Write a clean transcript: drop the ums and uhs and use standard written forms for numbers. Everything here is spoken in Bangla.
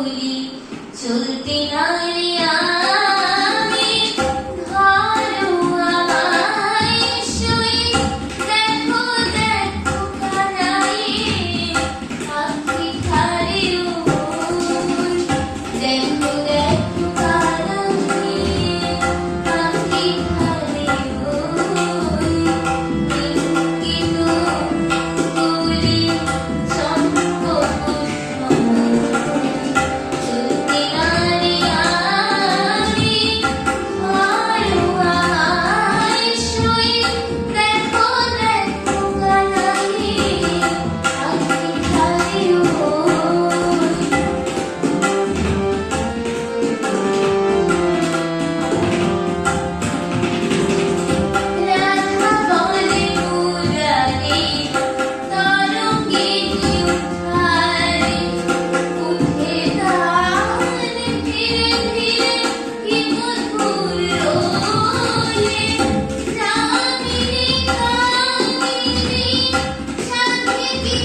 বলি চলতে না রে আমি ধরো আমায় শুই দেখো দেখো কানাইয়ে পাখি খারে ওই দেখো দেখো কানাইয়ে পাখি খারে ওই কিন্তু বলি চম্পক চলতে না রে আমি ধরো আমায় শুই দেখো দেখো কানাইয়ে পাখি খারে ওই রাধা বলে মুরারি তরঙ্গে উঠায় উঠে দাঁড় ধীরে ধীরে কি মধুর রোলে যামিনী কামিনী সাথে কি